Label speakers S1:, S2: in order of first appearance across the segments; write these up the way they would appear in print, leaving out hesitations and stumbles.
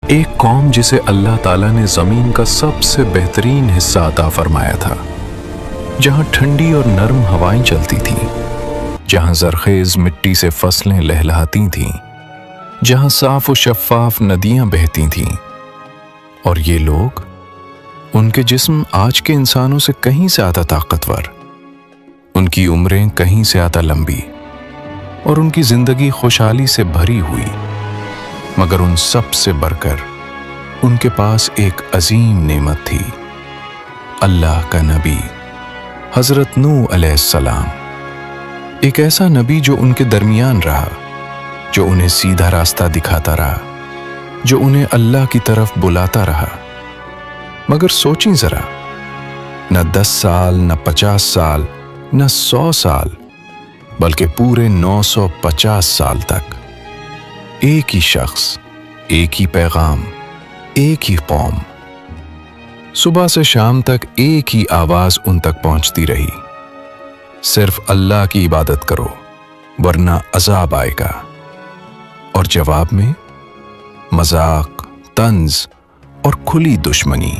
S1: ایک قوم جسے اللہ تعالیٰ نے زمین کا سب سے بہترین حصہ عطا فرمایا تھا، جہاں ٹھنڈی اور نرم ہوائیں چلتی تھیں، جہاں زرخیز مٹی سے فصلیں لہلہاتی تھیں، جہاں صاف و شفاف ندیاں بہتی تھیں، اور یہ لوگ، ان کے جسم آج کے انسانوں سے کہیں زیادہ طاقتور، ان کی عمریں کہیں زیادہ لمبی، اور ان کی زندگی خوشحالی سے بھری ہوئی، مگر ان سب سے بڑھ کر ان کے پاس ایک عظیم نعمت تھی، اللہ کا نبی حضرت نوح علیہ السلام، ایک ایسا نبی جو ان کے درمیان رہا، جو انہیں سیدھا راستہ دکھاتا رہا، جو انہیں اللہ کی طرف بلاتا رہا۔ مگر سوچیں ذرا، نہ 10 سال، نہ 50 سال، نہ 100 سال، بلکہ پورے 950 سال تک ایک ہی شخص، ایک ہی پیغام، ایک ہی قوم، صبح سے شام تک ایک ہی آواز ان تک پہنچتی رہی، صرف اللہ کی عبادت کرو ورنہ عذاب آئے گا۔ اور جواب میں مذاق، طنز اور کھلی دشمنی۔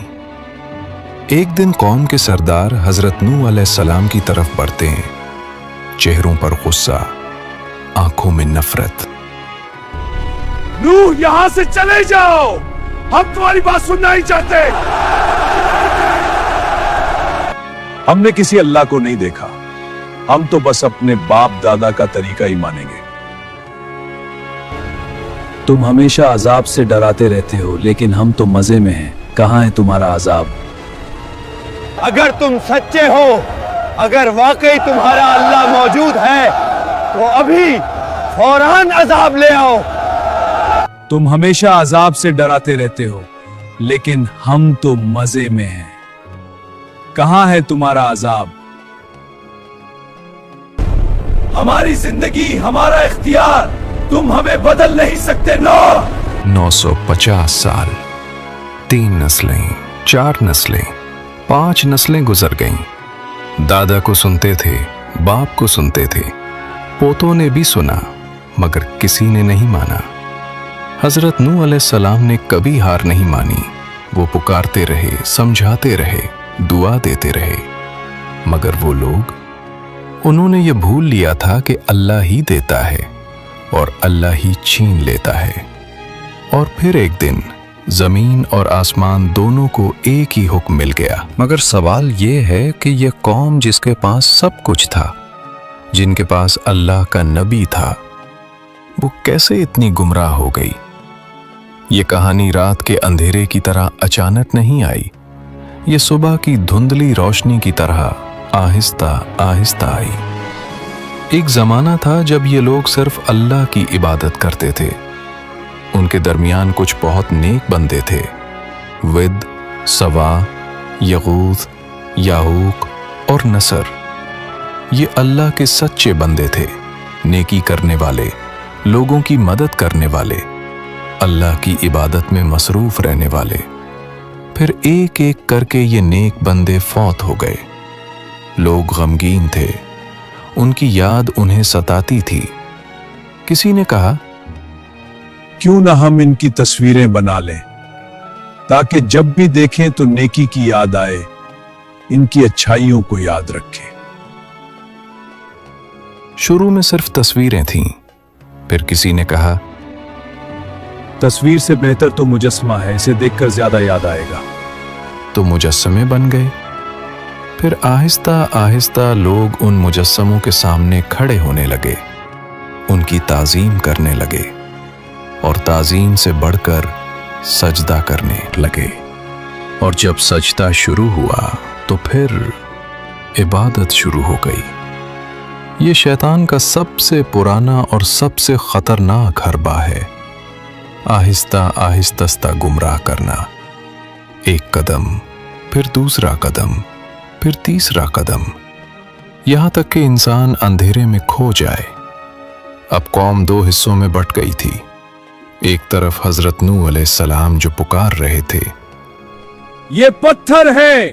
S1: ایک دن قوم کے سردار حضرت نوح علیہ السلام کی طرف بڑھتے ہیں، چہروں پر غصہ، آنکھوں میں نفرت۔
S2: نوح، یہاں سے چلے جاؤ، ہم تمہاری بات سننا نہیں چاہتے۔ ہم نے کسی اللہ کو نہیں دیکھا، ہم تو بس اپنے باپ دادا کا طریقہ ہی مانیں گے۔ تم ہمیشہ عذاب سے ڈراتے رہتے ہو، لیکن ہم تو مزے میں ہیں، کہاں ہے تمہارا عذاب؟
S3: اگر تم سچے ہو، اگر واقعی تمہارا اللہ موجود ہے تو ابھی فوراً عذاب لے آؤ۔
S2: تم ہمیشہ عذاب سے ڈراتے رہتے ہو، لیکن ہم تو مزے میں ہیں، کہاں ہے تمہارا عذاب؟ ہماری زندگی، ہمارا اختیار، تم ہمیں بدل نہیں سکتے۔
S1: 950 سال، 3 نسلیں، 4 نسلیں، 5 نسلیں گزر گئیں۔ دادا کو سنتے تھے، باپ کو سنتے تھے، پوتوں نے بھی سنا، مگر کسی نے نہیں مانا۔ حضرت نوح علیہ السلام نے کبھی ہار نہیں مانی، وہ پکارتے رہے، سمجھاتے رہے، دعا دیتے رہے، مگر وہ لوگ، انہوں نے یہ بھول لیا تھا کہ اللہ ہی دیتا ہے اور اللہ ہی چھین لیتا ہے۔ اور پھر ایک دن زمین اور آسمان دونوں کو ایک ہی حکم مل گیا۔ مگر سوال یہ ہے کہ یہ قوم جس کے پاس سب کچھ تھا، جن کے پاس اللہ کا نبی تھا، وہ کیسے اتنی گمراہ ہو گئی؟ یہ کہانی رات کے اندھیرے کی طرح اچانک نہیں آئی، یہ صبح کی دھندلی روشنی کی طرح آہستہ آہستہ آئی۔ ایک زمانہ تھا جب یہ لوگ صرف اللہ کی عبادت کرتے تھے، ان کے درمیان کچھ بہت نیک بندے تھے، ود، سوا، یغوث، یاہوق اور نصر۔ یہ اللہ کے سچے بندے تھے، نیکی کرنے والے، لوگوں کی مدد کرنے والے، اللہ کی عبادت میں مصروف رہنے والے۔ پھر ایک ایک کر کے یہ نیک بندے فوت ہو گئے۔ لوگ غمگین تھے، ان کی یاد انہیں ستاتی تھی۔ کسی نے کہا،
S2: کیوں نہ ہم ان کی تصویریں بنا لیں تاکہ جب بھی دیکھیں تو نیکی کی یاد آئے، ان کی اچھائیوں کو یاد رکھیں۔
S1: شروع میں صرف تصویریں تھیں، پھر کسی نے کہا،
S2: تصویر سے بہتر تو مجسمہ ہے، اسے دیکھ کر زیادہ یاد آئے گا۔
S1: تو مجسمے بن گئے۔ پھر آہستہ آہستہ لوگ ان مجسموں کے سامنے کھڑے ہونے لگے، ان کی تعظیم کرنے لگے، اور تعظیم سے بڑھ کر سجدہ کرنے لگے۔ اور جب سجدہ شروع ہوا تو پھر عبادت شروع ہو گئی۔ یہ شیطان کا سب سے پرانا اور سب سے خطرناک حربہ ہے، آہستہ آہستہ گمراہ کرنا۔ ایک قدم، پھر دوسرا قدم، پھر تیسرا قدم، یہاں تک کہ انسان اندھیرے میں کھو جائے۔ اب قوم 2 حصوں میں بٹ گئی تھی۔ ایک طرف حضرت نوح علیہ السلام جو پکار رہے تھے،
S2: یہ پتھر ہے،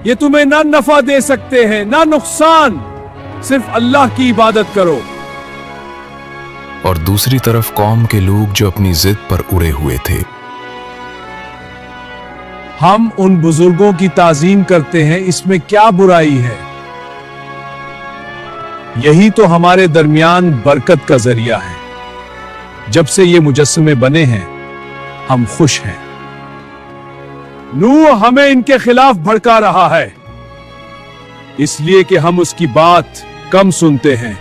S2: یہ تمہیں نہ نفع دے سکتے ہیں نہ نقصان، صرف اللہ کی عبادت کرو۔
S1: और दूसरी तरफ कौम के लोग जो अपनी जिद पर उड़े हुए थे।
S2: हम उन बुजुर्गों की ताजीम करते हैं, इसमें क्या बुराई है? यही तो हमारे दरमियान बरकत का जरिया है। जब से ये मुजस्समे बने हैं हम खुश हैं। नूह हमें इनके खिलाफ भड़का रहा है, इसलिए कि हम उसकी बात कम सुनते हैं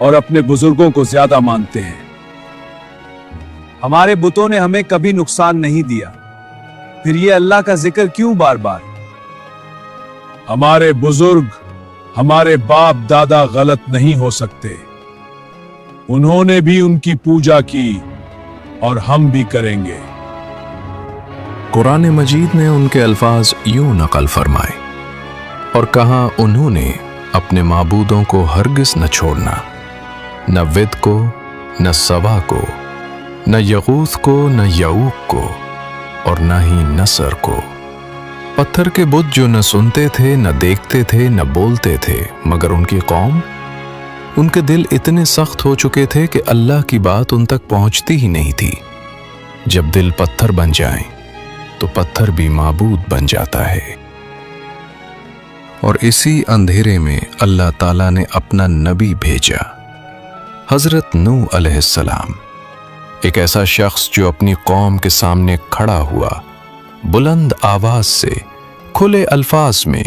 S2: और अपने बुजुर्गों को ज्यादा मानते हैं। हमारे बुतों ने हमें कभी नुकसान नहीं दिया, फिर ये अल्लाह का जिक्र क्यों बार बार? हमारे बुजुर्ग, हमारे बाप दादा गलत नहीं हो सकते। उन्होंने भी उनकी पूजा की और हम भी करेंगे।
S1: कुरान मजीद ने उनके अल्फाज यूं नकल फरमाए और कहा, उन्होंने अपने माबूदों को हरगिज न छोड़ना, न विद को, न सवा को, न यगूस को, न यऊक को, और न ही नसर को। पत्थर के बुत जो न सुनते थे, न देखते थे, न बोलते थे, मगर उनकी कौम, उनके दिल इतने सख्त हो चुके थे कि अल्लाह की बात उन तक पहुंचती ही नहीं थी। जब दिल पत्थर बन जाए तो पत्थर भी माबूद बन जाता है। और इसी अंधेरे में अल्लाह ताला ने अपना नबी भेजा, हजरत नूह अलैहिस्सलाम, एक ऐसा शख्स जो अपनी कौम के सामने खड़ा हुआ, बुलंद आवाज से, खुले अल्फाज में,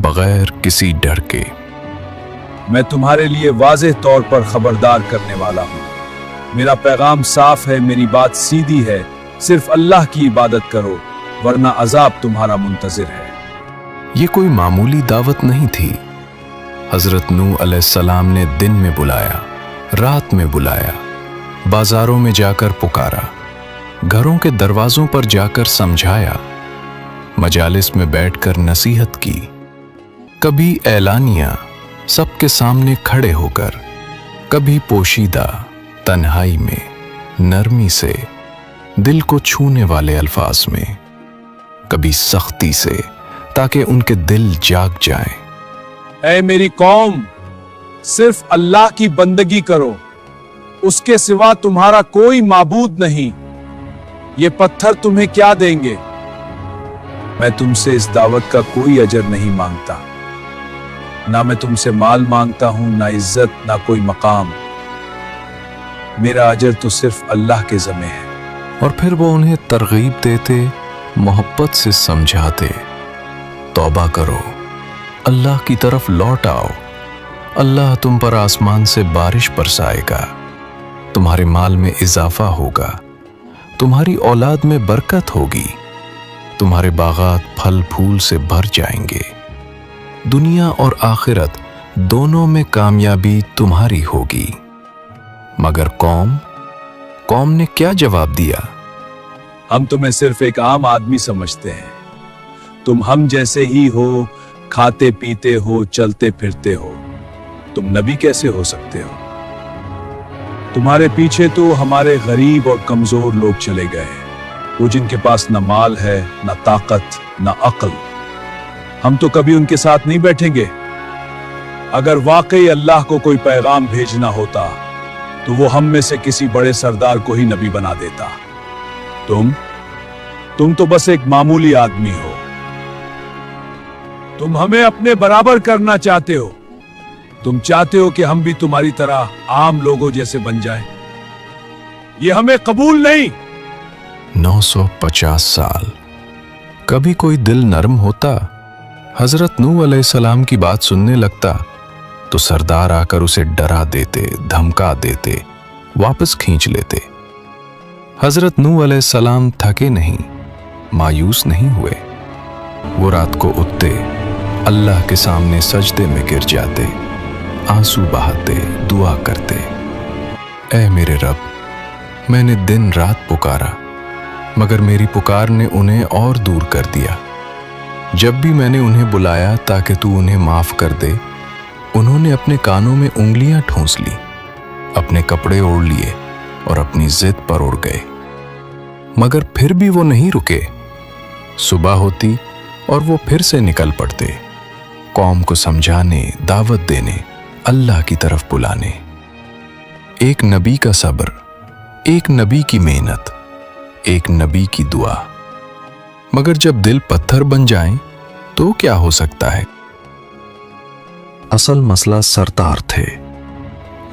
S1: बगैर किसी डर के,
S2: मैं तुम्हारे लिए वाज़ेह तौर पर खबरदार करने वाला हूँ। मेरा पैगाम साफ है, मेरी बात सीधी है, सिर्फ अल्लाह की इबादत करो वरना अजाब तुम्हारा मुंतजिर है।
S1: ये कोई मामूली दावत नहीं थी। हजरत नूह अलैहिस्सलाम ने दिन में बुलाया, रात में बुलाया, बाजारों में जाकर पुकारा, घरों के दरवाजों पर जाकर समझाया, मजालिस में बैठकर नसीहत की, कभी ऐलानिया सबके सामने खड़े होकर, कभी पोशीदा तन्हाई में नरमी से, दिल को छूने वाले अल्फाज में, कभी सख्ती से, ताकि उनके दिल जाग जाएं।
S2: ऐ मेरी कौम, सिर्फ अल्लाह की बंदगी करो, उसके सिवा तुम्हारा कोई माबूद नहीं। ये पत्थर तुम्हें क्या देंगे? मैं तुमसे इस दावत का कोई अजर नहीं मांगता, ना मैं तुमसे माल मांगता हूं, ना इज्जत, ना कोई मकाम। मेरा अजर तो सिर्फ अल्लाह के ज़िम्मे है।
S1: और फिर वो उन्हें तरगीब देते, मोहब्बत से समझाते, तौबा करो, अल्लाह की तरफ लौट आओ, अल्लाह तुम पर आसमान से बारिश बरसाएगा, तुम्हारे माल में इजाफा होगा, तुम्हारी औलाद में बरकत होगी, तुम्हारे बागात फल फूल से भर जाएंगे, दुनिया और आखिरत दोनों में कामयाबी तुम्हारी होगी। मगर कौम ने क्या जवाब दिया?
S2: हम तुम्हें सिर्फ एक आम आदमी समझते हैं, तुम हम जैसे ही हो, खाते पीते हो, चलते फिरते हो, तुम नबी कैसे हो सकते हो? तुम्हारे पीछे तो हमारे गरीब और कमजोर लोग चले गए, वो जिनके पास न माल है, न ताकत, न अक्ल। हम तो कभी उनके साथ नहीं बैठेंगे। अगर वाकई अल्लाह को कोई पैगाम भेजना होता तो वो हम में से किसी बड़े सरदार को ही नबी बना देता। तुम तो बस एक मामूली आदमी हो। तुम हमें अपने बराबर करना चाहते हो। तुम चाहते हो कि हम भी तुम्हारी तरह आम लोगों जैसे बन जाएं। ये हमें कबूल नहीं।
S1: 950 साल, कभी कोई दिल नरम होता, हजरत नूह अलैहिस्सलाम की बात सुनने लगता तो सरदार आकर उसे डरा देते, धमका देते, वापस खींच लेते। हजरत नूह अलैहिस्सलाम थके नहीं, मायूस नहीं हुए। वो रात को उठते, अल्लाह के सामने सजदे में गिर जाते, आंसू बहाते, दुआ करते, ऐ मेरे रब, मैंने दिन रात पुकारा मगर मेरी पुकार ने उन्हें और दूर कर दिया। जब भी मैंने उन्हें बुलाया ताकि तू उन्हें माफ कर दे, उन्होंने अपने कानों में उंगलियां ठूंस ली, अपने कपड़े ओढ़ लिए और अपनी जिद पर उड़ गए। मगर फिर भी वो नहीं रुके। सुबह होती और वो फिर से निकल पड़ते, कौम को समझाने, दावत देने, अल्लाह की तरफ बुलाने। एक नबी का सब्र, एक नबी की मेहनत, एक नबी की दुआ। मगर जब दिल पत्थर बन जाए तो क्या हो सकता है? असल मसला सरदार थे।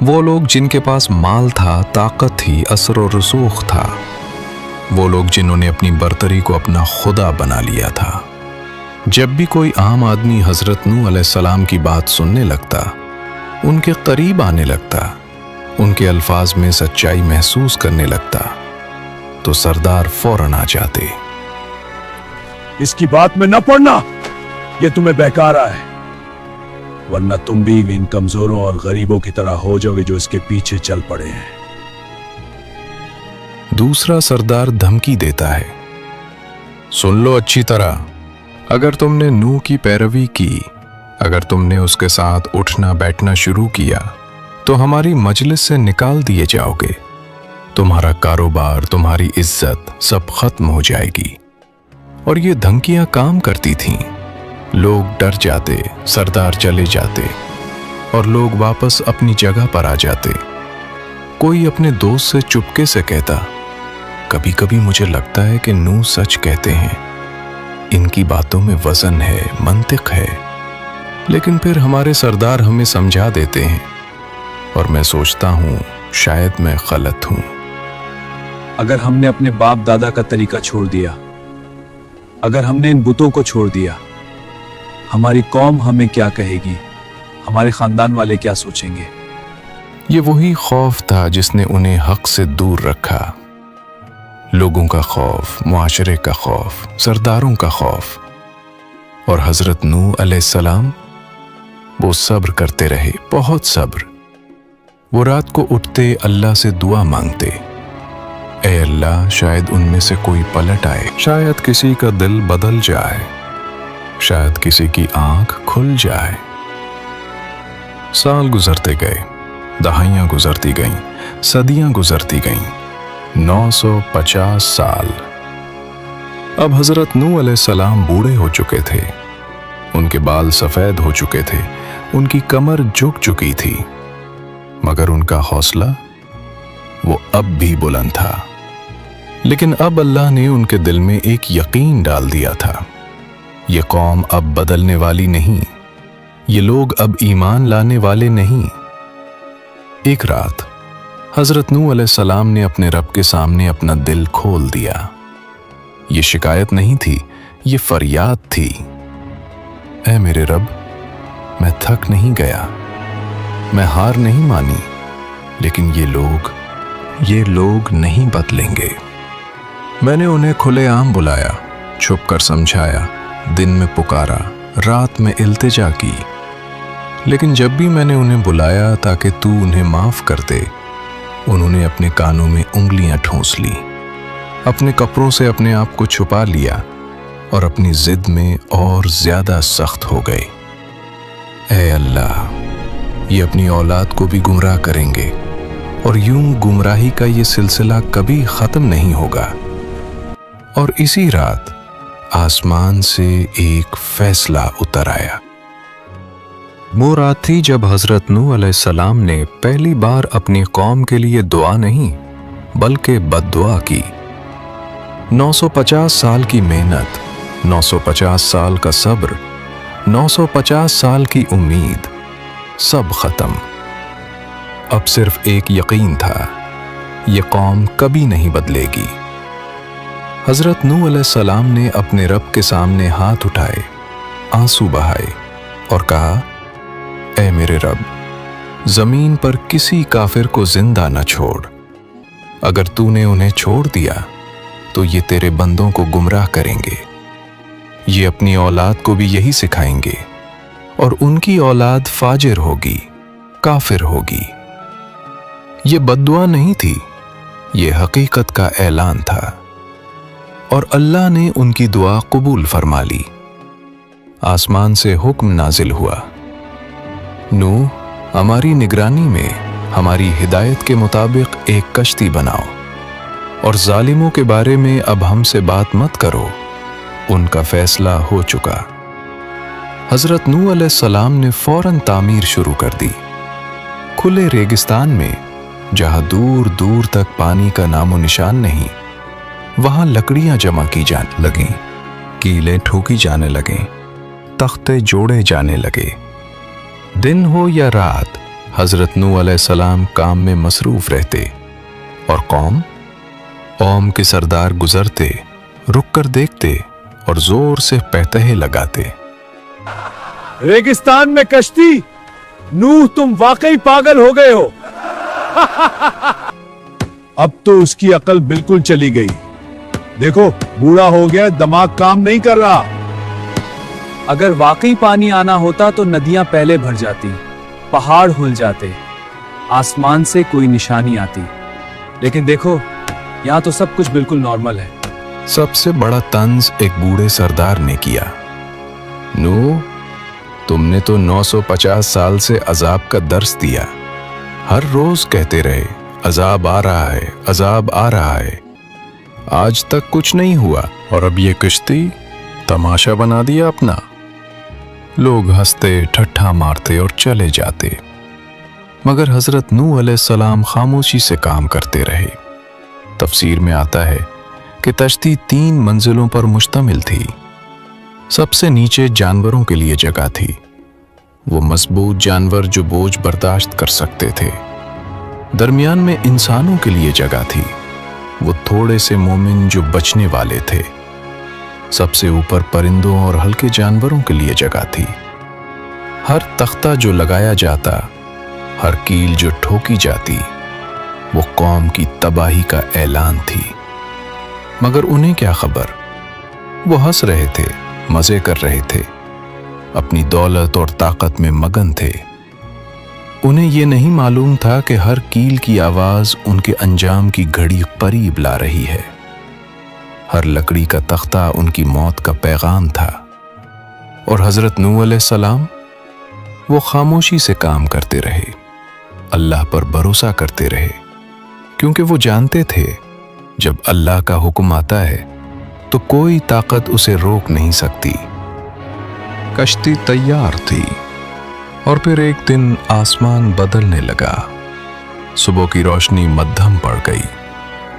S1: वो लोग जिनके पास माल था, ताकत थी, असर और रसूख था। वो लोग जिन्होंने अपनी बरतरी को अपना खुदा बना लिया था। जब भी कोई आम आदमी हजरत नूह अलैहिस्सलाम की बात सुनने लगता, उनके करीब आने लगता, उनके अल्फाज में सच्चाई महसूस करने लगता, तो सरदार फौरन आ जाते।
S2: इसकी बात में न पड़ना, ये तुम्हें बहकारा है, वरना तुम भी इन कमजोरों और गरीबों की तरह हो जाओगे जो इसके पीछे चल पड़े हैं।
S1: दूसरा सरदार धमकी देता है, सुन लो अच्छी तरह, अगर तुमने नूह की पैरवी की, अगर तुमने उसके साथ उठना बैठना शुरू किया, तो हमारी मजलिस से निकाल दिए जाओगे। तुम्हारा कारोबार, तुम्हारी इज्जत सब खत्म हो जाएगी। और ये धमकियां काम करती थीं। लोग डर जाते, सरदार चले जाते और लोग वापस अपनी जगह पर आ जाते। कोई अपने दोस्त से चुपके से कहता, कभी कभी मुझे लगता है कि नूह सच कहते हैं, इनकी बातों में वजन है, मंतिक है। लेकिन फिर हमारे सरदार हमें समझा देते हैं और मैं सोचता हूं शायद मैं गलत हूं।
S2: अगर हमने अपने बाप दादा का तरीका छोड़ दिया, अगर हमने इन बुतों को छोड़ दिया, हमारी कौम हमें क्या कहेगी, हमारे खानदान वाले क्या सोचेंगे?
S1: ये वही खौफ था जिसने उन्हें हक से दूर रखा। लोगों का खौफ, मुआशरे का खौफ, सरदारों का खौफ। और हजरत नूह अलैहिस्सलाम वो सब्र करते रहे, बहुत सब्र। वो रात को उठते, अल्लाह से दुआ मांगते, ऐ अल्लाह शायद उनमें से कोई पलट आए, शायद किसी का दिल बदल जाए, शायद किसी की आंख खुल जाए। साल गुजरते गए, दहाइयां गुजरती गईं, सदियां गुजरती गईं, 950 साल। अब हजरत नूह अलैहिस्सलाम बूढ़े हो चुके थे, उनके बाल सफेद हो चुके थे, उनकी कमर झुक चुकी थी, मगर उनका हौसला वो अब भी बुलंद था। लेकिन अब अल्लाह ने उनके दिल में एक यकीन डाल दिया था, ये कौम अब बदलने वाली नहीं, ये लोग अब ईमान लाने वाले नहीं। एक रात हजरत नूह अलैहिस्सलाम ने अपने रब के सामने अपना दिल खोल दिया। ये शिकायत नहीं थी, ये फरियाद थी, ऐ मेरे रब, मैं थक नहीं गया, मैं हार नहीं मानी, लेकिन ये लोग नहीं बदलेंगे। मैंने उन्हें खुलेआम बुलाया, छुप कर समझाया, दिन में पुकारा, रात में इल्तिजा की, लेकिन जब भी मैंने उन्हें बुलाया ताकि तू उन्हें माफ कर दे, उन्होंने अपने कानों में उंगलियां ठूंस ली, अपने कपड़ों से अपने आप को छुपा लिया और अपनी जिद में और ज्यादा सख्त हो गए। ऐ अल्लाह, ये अपनी औलाद को भी गुमराह करेंगे और यूं गुमराही का ये सिलसिला कभी खत्म नहीं होगा। और इसी रात आसमान से एक फैसला उतर आया। वो रात थी जब हजरत नूह अलैहिस्सलाम ने पहली बार अपनी कौम के लिए दुआ नहीं बल्कि बद्दुआ की। 950 साल की मेहनत, 950 साल का सब्र, 950 साल की उम्मीद, सब खत्म। अब सिर्फ एक यकीन था, ये कौम कभी नहीं बदलेगी। हजरत नूह अलैहिस्सलाम ने अपने रब के सामने हाथ उठाए, आंसू बहाए और कहा, ऐ मेरे रब, जमीन पर किसी काफिर को जिंदा न छोड़। अगर तूने उन्हें छोड़ दिया तो ये तेरे बंदों को गुमराह करेंगे, ये अपनी औलाद को भी यही सिखाएंगे और उनकी औलाद फाजिर होगी, काफिर होगी। ये बद्दुआ नहीं थी, ये हकीकत का ऐलान था और अल्लाह ने उनकी दुआ कबूल फरमा ली। आसमान से हुक्म नाजिल हुआ, नूह, हमारी निगरानी में हमारी हिदायत के मुताबिक एक कश्ती बनाओ और जालिमों के बारे में अब हमसे बात मत करो, उनका फैसला हो चुका। हजरत नूह अलैहिस्सलाम ने फौरन तामीर शुरू कर दी। खुले रेगिस्तान में जहां दूर दूर तक पानी का नामो निशान नहीं, वहां लकड़ियां जमा की जाने लगीं, कीलें ठोकी जाने लगें, तख्ते जोड़े जाने लगे। दिन हो या रात हजरत नूह अलैहिस्सलाम काम में मसरूफ रहते और कौम के सरदार गुजरते, रुक कर देखते और जोर से पैतहे लगाते।
S2: रेगिस्तान में कश्ती, नूह तुम वाकई पागल हो गए हो। अब तो उसकी अकल बिल्कुल चली गई। देखो बूढ़ा हो गया, दिमाग काम नहीं कर रहा।
S4: अगर वाकई पानी आना होता तो नदियां पहले भर जाती, पहाड़ हिल जाते, आसमान से कोई निशानी आती। लेकिन देखो यहाँ तो सब कुछ बिल्कुल नॉर्मल है।
S1: सबसे बड़ा तंज एक बूढ़े सरदार ने किया। नूह, तुमने तो 950 साल से अजाब का दर्स दिया। हर रोज कहते रहे अजाब आ रहा है, अजाब आ रहा है। आज तक कुछ नहीं हुआ और अब ये किश्ती तमाशा बना दिया अपना। लोग हंसते, ठट्ठा मारते और चले जाते, मगर हजरत नूह अलैहिस्सलाम खामोशी से काम करते रहे। तफसीर में आता है कि कश्ती 3 मंजिलों पर मुश्तमिल थी। सबसे नीचे जानवरों के लिए जगह थी, वो मजबूत जानवर जो बोझ बर्दाश्त कर सकते थे। दरमियान में इंसानों के लिए जगह थी, वो थोड़े से मोमिन जो बचने वाले थे। सबसे ऊपर परिंदों और हल्के जानवरों के लिए जगह थी। हर तख्ता जो लगाया जाता, हर कील जो ठोकी जाती, वो कौम की तबाही का ऐलान थी। मगर उन्हें क्या खबर, वो हंस रहे थे, मजे कर रहे थे, अपनी दौलत और ताकत में मगन थे। उन्हें यह नहीं मालूम था कि हर कील की आवाज उनके अंजाम की घड़ी करीब ला रही है। हर लकड़ी का तख्ता उनकी मौत का पैगाम था। और हजरत नूह अलैहिस्सलाम, वो खामोशी से काम करते रहे, अल्लाह पर भरोसा करते रहे, क्योंकि वो जानते थे जब अल्लाह का हुक्म आता है तो कोई ताकत उसे रोक नहीं सकती। कश्ती तैयार थी और फिर एक दिन आसमान बदलने लगा। सुबह की रोशनी मध्यम पड़ गई,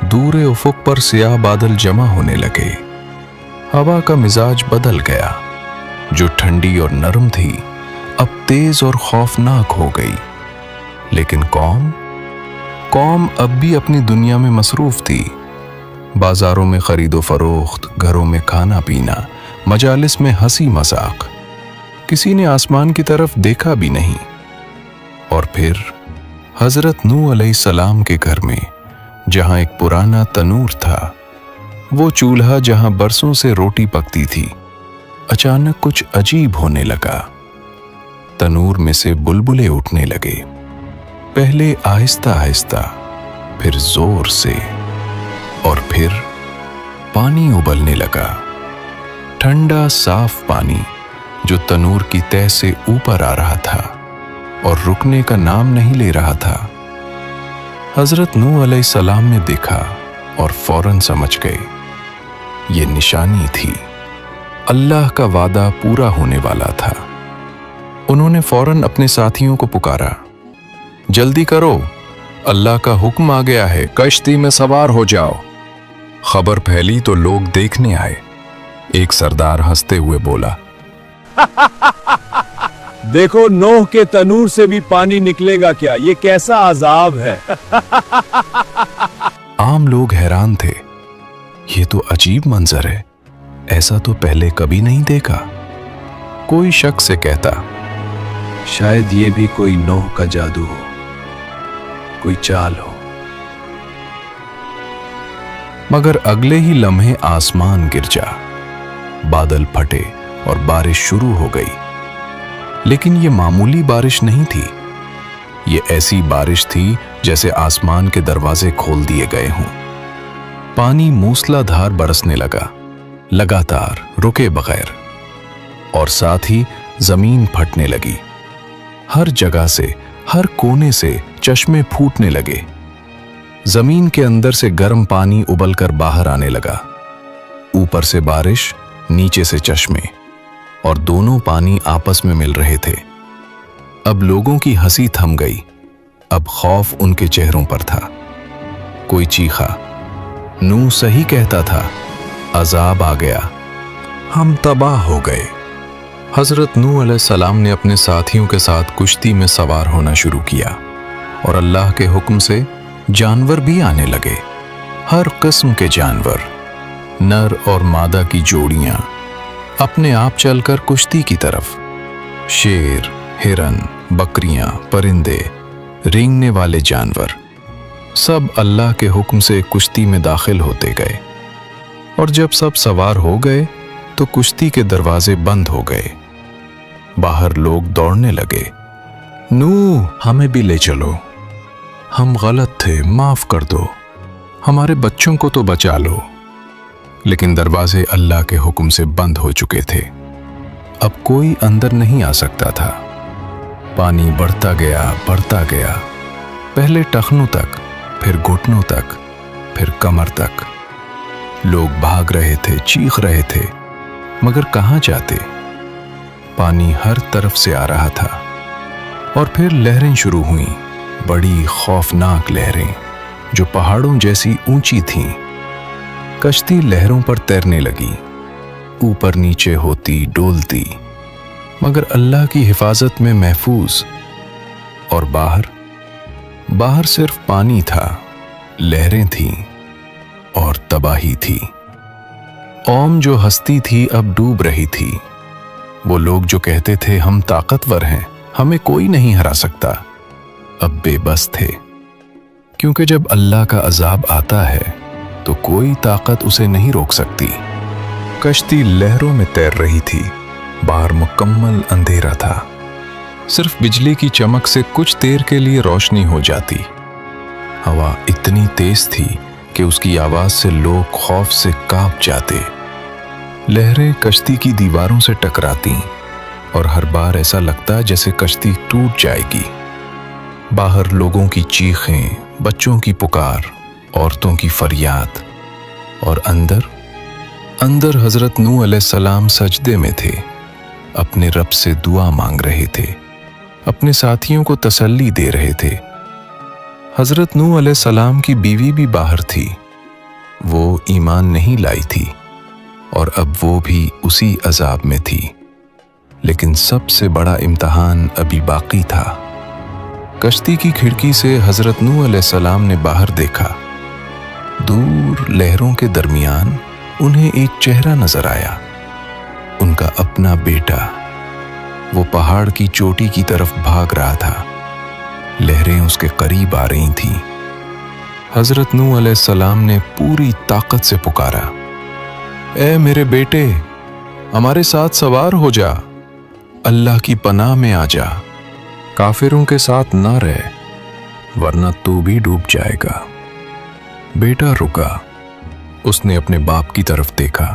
S1: दूर उफुक पर सियाह बादल जमा होने लगे। हवा का मिजाज बदल गया, जो ठंडी और नरम थी अब तेज और खौफनाक हो गई। लेकिन कौम अब भी अपनी दुनिया में मसरूफ थी। बाजारों में खरीदो फरोख्त, घरों में खाना पीना, मजालिस में हंसी मजाक। किसी ने आसमान की तरफ देखा भी नहीं। और फिर हजरत नूह अलैहिस्सलाम के घर में, जहां एक पुराना तनूर था, वो चूल्हा जहां बरसों से रोटी पकती थी, अचानक कुछ अजीब होने लगा। तनूर में से बुलबुले उठने लगे, पहले आहिस्ता आहिस्ता, फिर जोर से, और फिर पानी उबलने लगा। ठंडा साफ पानी जो तनूर की तह से ऊपर आ रहा था और रुकने का नाम नहीं ले रहा था। हजरत नूह अलैहिस्सलाम ने देखा और फौरन समझ गए, ये निशानी थी, अल्लाह का वादा पूरा होने वाला था। उन्होंने फौरन अपने साथियों को पुकारा, जल्दी करो, अल्लाह का हुक्म आ गया है, कश्ती में सवार हो जाओ। खबर फैली तो लोग देखने आए। एक सरदार हंसते हुए बोला,
S2: देखो नूह के तनूर से भी पानी निकलेगा क्या, ये कैसा अजाब है।
S1: आम लोग हैरान थे, ये तो अजीब मंजर है, ऐसा तो पहले कभी नहीं देखा। कोई शक से कहता,
S2: शायद ये भी कोई नूह का जादू हो, कोई चाल हो।
S1: मगर अगले ही लम्हे आसमान गिर जा, बादल फटे और बारिश शुरू हो गई। लेकिन ये मामूली बारिश नहीं थी, ये ऐसी बारिश थी जैसे आसमान के दरवाजे खोल दिए गए हों। पानी मूसलाधार बरसने लगा, लगातार, रुके बगैर, और साथ ही जमीन फटने लगी। हर जगह से, हर कोने से चश्मे फूटने लगे। जमीन के अंदर से गर्म पानी उबलकर बाहर आने लगा। ऊपर से बारिश, नीचे से चश्मे, और दोनों पानी आपस में मिल रहे थे। अब लोगों की हंसी थम गई, अब खौफ उनके चेहरों पर था। कोई चीखा, नूह सही कहता था, अजाब आ गया, हम तबाह हो गए। हजरत नूह अलैहिस्सलाम ने अपने साथियों के साथ कुश्ती में सवार होना शुरू किया और अल्लाह के हुक्म से जानवर भी आने लगे। हर किस्म के जानवर, नर और मादा की जोड़ियां अपने आप चलकर कुश्ती की तरफ। शेर, हिरन, बकरियां, परिंदे, रेंगने वाले जानवर, सब अल्लाह के हुक्म से कुश्ती में दाखिल होते गए। और जब सब सवार हो गए तो कुश्ती के दरवाजे बंद हो गए। बाहर लोग दौड़ने लगे, नूह हमें भी ले चलो, हम गलत थे, माफ कर दो, हमारे बच्चों को तो बचा लो। लेकिन दरवाजे अल्लाह के हुक्म से बंद हो चुके थे। अब कोई अंदर नहीं आ सकता था। पानी बढ़ता गया, पहले टखनों तक, फिर घुटनों तक, फिर कमर तक। लोग भाग रहे थे, चीख रहे थे, मगर कहां जाते? पानी हर तरफ से आ रहा था। और फिर लहरें शुरू हुईं, बड़ी खौफनाक लहरें जो पहाड़ों जैसी ऊंची थीं। कश्ती लहरों पर तैरने लगी, ऊपर नीचे होती, डोलती, मगर अल्लाह की हिफाजत में महफूज। और बाहर सिर्फ पानी था, लहरें थीं और तबाही थी। कौम जो हंसती थी अब डूब रही थी। वो लोग जो कहते थे हम ताकतवर हैं, हमें कोई नहीं हरा सकता, अब बेबस थे। क्योंकि जब अल्लाह का अजाब आता है तो कोई ताकत उसे नहीं रोक सकती। कश्ती लहरों में तैर रही थी, बाहर मुकम्मल अंधेरा था। सिर्फ बिजली की चमक से कुछ देर के लिए रोशनी हो जाती। हवा इतनी तेज थी कि उसकी आवाज से लोग खौफ से कांप जाते। लहरें कश्ती की दीवारों से टकराती और हर बार ऐसा लगता जैसे कश्ती टूट जाएगी। बाहर लोगों की चीखें, बच्चों की पुकार, औरतों की फरियाद। और अंदर हजरत नूह अलैहिस्सलाम सजदे में थे, अपने रब से दुआ मांग रहे थे, अपने साथियों को तसल्ली दे रहे थे। हजरत नूह अलैहिस्सलाम की बीवी भी बाहर थी। वो ईमान नहीं लाई थी और अब वो भी उसी अजाब में थी। लेकिन सबसे बड़ा इम्तिहान अभी बाकी था। कश्ती की खिड़की से हजरत नूह अलैहिस्सलाम ने बाहर देखा। दूर लहरों के दरमियान उन्हें एक चेहरा नजर आया, उनका अपना बेटा। वो पहाड़ की चोटी की तरफ भाग रहा था, लहरें उसके करीब आ रही थीं। हजरत नूह अलैहिस्सलाम ने पूरी ताकत से पुकारा, ए मेरे बेटे, हमारे साथ सवार हो जा, अल्लाह की पनाह में आ जा, काफिरों के साथ ना रह, वरना तू भी डूब जाएगा। बेटा रुका, उसने अपने बाप की तरफ देखा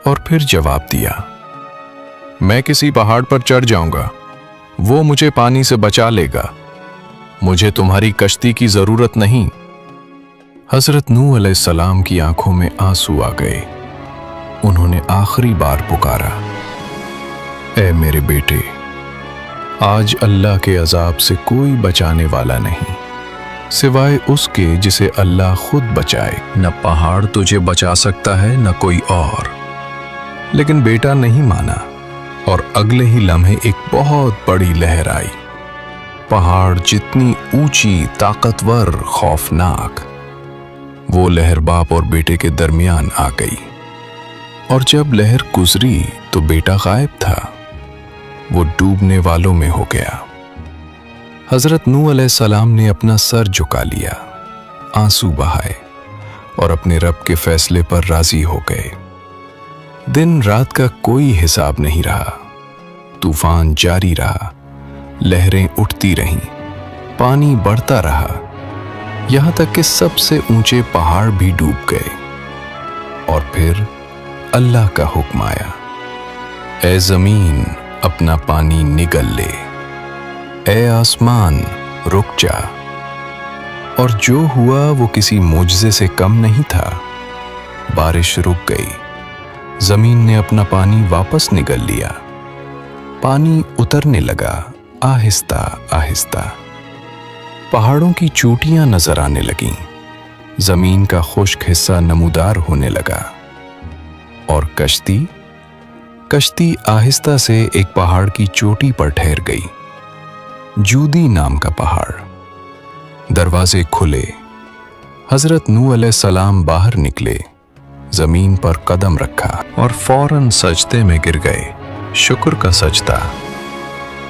S1: और फिर जवाब दिया, मैं किसी पहाड़ पर चढ़ जाऊंगा, वो मुझे पानी से बचा लेगा, मुझे तुम्हारी कश्ती की जरूरत नहीं। हजरत नूह अलैहिस्सलाम की आंखों में आंसू आ गए। उन्होंने आखिरी बार पुकारा, ए मेरे बेटे, आज अल्लाह के अजाब से कोई बचाने वाला नहीं सिवाय उसके जिसे अल्लाह खुद बचाए। न पहाड़ तुझे बचा सकता है न कोई और। लेकिन बेटा नहीं माना और अगले ही लम्हे एक बहुत बड़ी लहर आई। पहाड़ जितनी ऊंची, ताकतवर, खौफनाक। वो लहर बाप और बेटे के दरमियान आ गई और जब लहर गुजरी तो बेटा गायब था, वो डूबने वालों में हो गया। हजरत नूह अलैहिस्सलाम ने अपना सर झुका लिया, आंसू बहाए और अपने रब के फैसले पर राजी हो गए। दिन रात का कोई हिसाब नहीं रहा। तूफान जारी रहा, लहरें उठती रहीं, पानी बढ़ता रहा, यहां तक कि सबसे ऊंचे पहाड़ भी डूब गए। और फिर अल्लाह का हुक्म आया, ए जमीन अपना पानी निगल ले, ए आसमान रुक जा। और जो हुआ वो किसी मुजज़े से कम नहीं था। बारिश रुक गई, जमीन ने अपना पानी वापस निगल लिया, पानी उतरने लगा आहिस्ता आहिस्ता। पहाड़ों की चोटियां नजर आने लगीं, जमीन का खुश्क हिस्सा नमूदार होने लगा और कश्ती आहिस्ता से एक पहाड़ की चोटी पर ठहर गई, जूदी नाम का पहाड़। दरवाजे खुले, हजरत नूह अलैहिस्सलाम बाहर निकले, जमीन पर कदम रखा और फौरन सजदे में गिर गए। शुक्र का सजदा।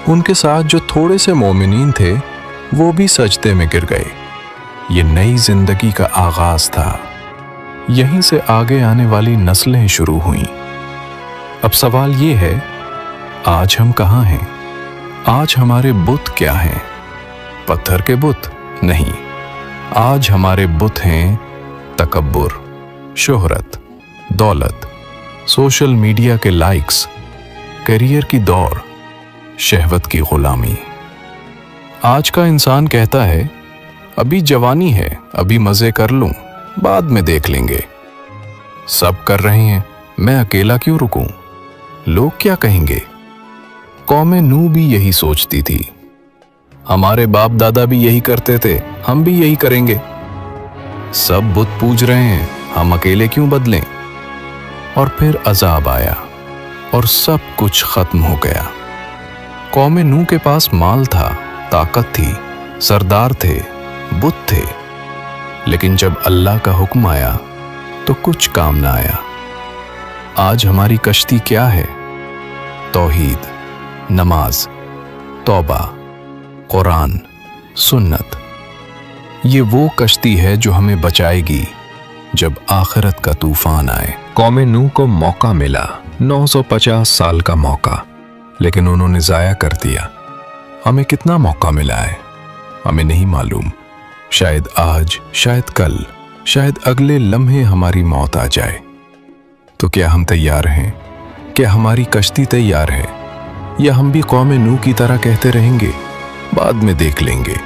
S1: उनके साथ जो थोड़े से मोमिनीन थे वो भी सजदे में गिर गए। ये नई जिंदगी का आगाज था। यहीं से आगे आने वाली नस्लें शुरू हुईं। अब सवाल ये है, आज हम कहाँ हैं? आज हमारे बुत क्या हैं? पत्थर के बुत? नहीं, आज हमारे बुत हैं तकब्बुर, शोहरत, दौलत, सोशल मीडिया के लाइक्स, करियर की दौड़, शहवत की गुलामी। आज का इंसान कहता है, अभी जवानी है, अभी मजे कर लूं, बाद में देख लेंगे। सब कर रहे हैं, मैं अकेला क्यों रुकूं? लोग क्या कहेंगे? कौम नूह भी यही सोचती थी। हमारे बाप दादा भी यही करते थे, हम भी यही करेंगे। सब बुत पूज रहे हैं, हम अकेले क्यों बदलें? और फिर अजाब आया और सब कुछ खत्म हो गया। कौम नूह के पास माल था, ताकत थी, सरदार थे, बुत थे, लेकिन जब अल्लाह का हुक्म आया तो कुछ काम ना आया। आज हमारी कश्ती क्या है? तौहीद, नमाज, तौबा, कुरान, सुन्नत। ये वो कश्ती है जो हमें बचाएगी जब आखिरत का तूफान आए। कौम नूह को मौका मिला, 950 साल का मौका, लेकिन उन्होंने जाया कर दिया। हमें कितना मौका मिला है हमें नहीं मालूम। शायद आज, शायद कल, शायद अगले लम्हे हमारी मौत आ जाए। तो क्या हम तैयार हैं? क्या हमारी कश्ती तैयार है? या हम भी कौम नूह की तरह कहते रहेंगे, बाद में देख लेंगे?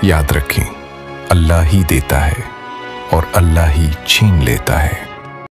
S1: याद रखें, अल्लाह ही देता है और अल्लाह ही छीन लेता है।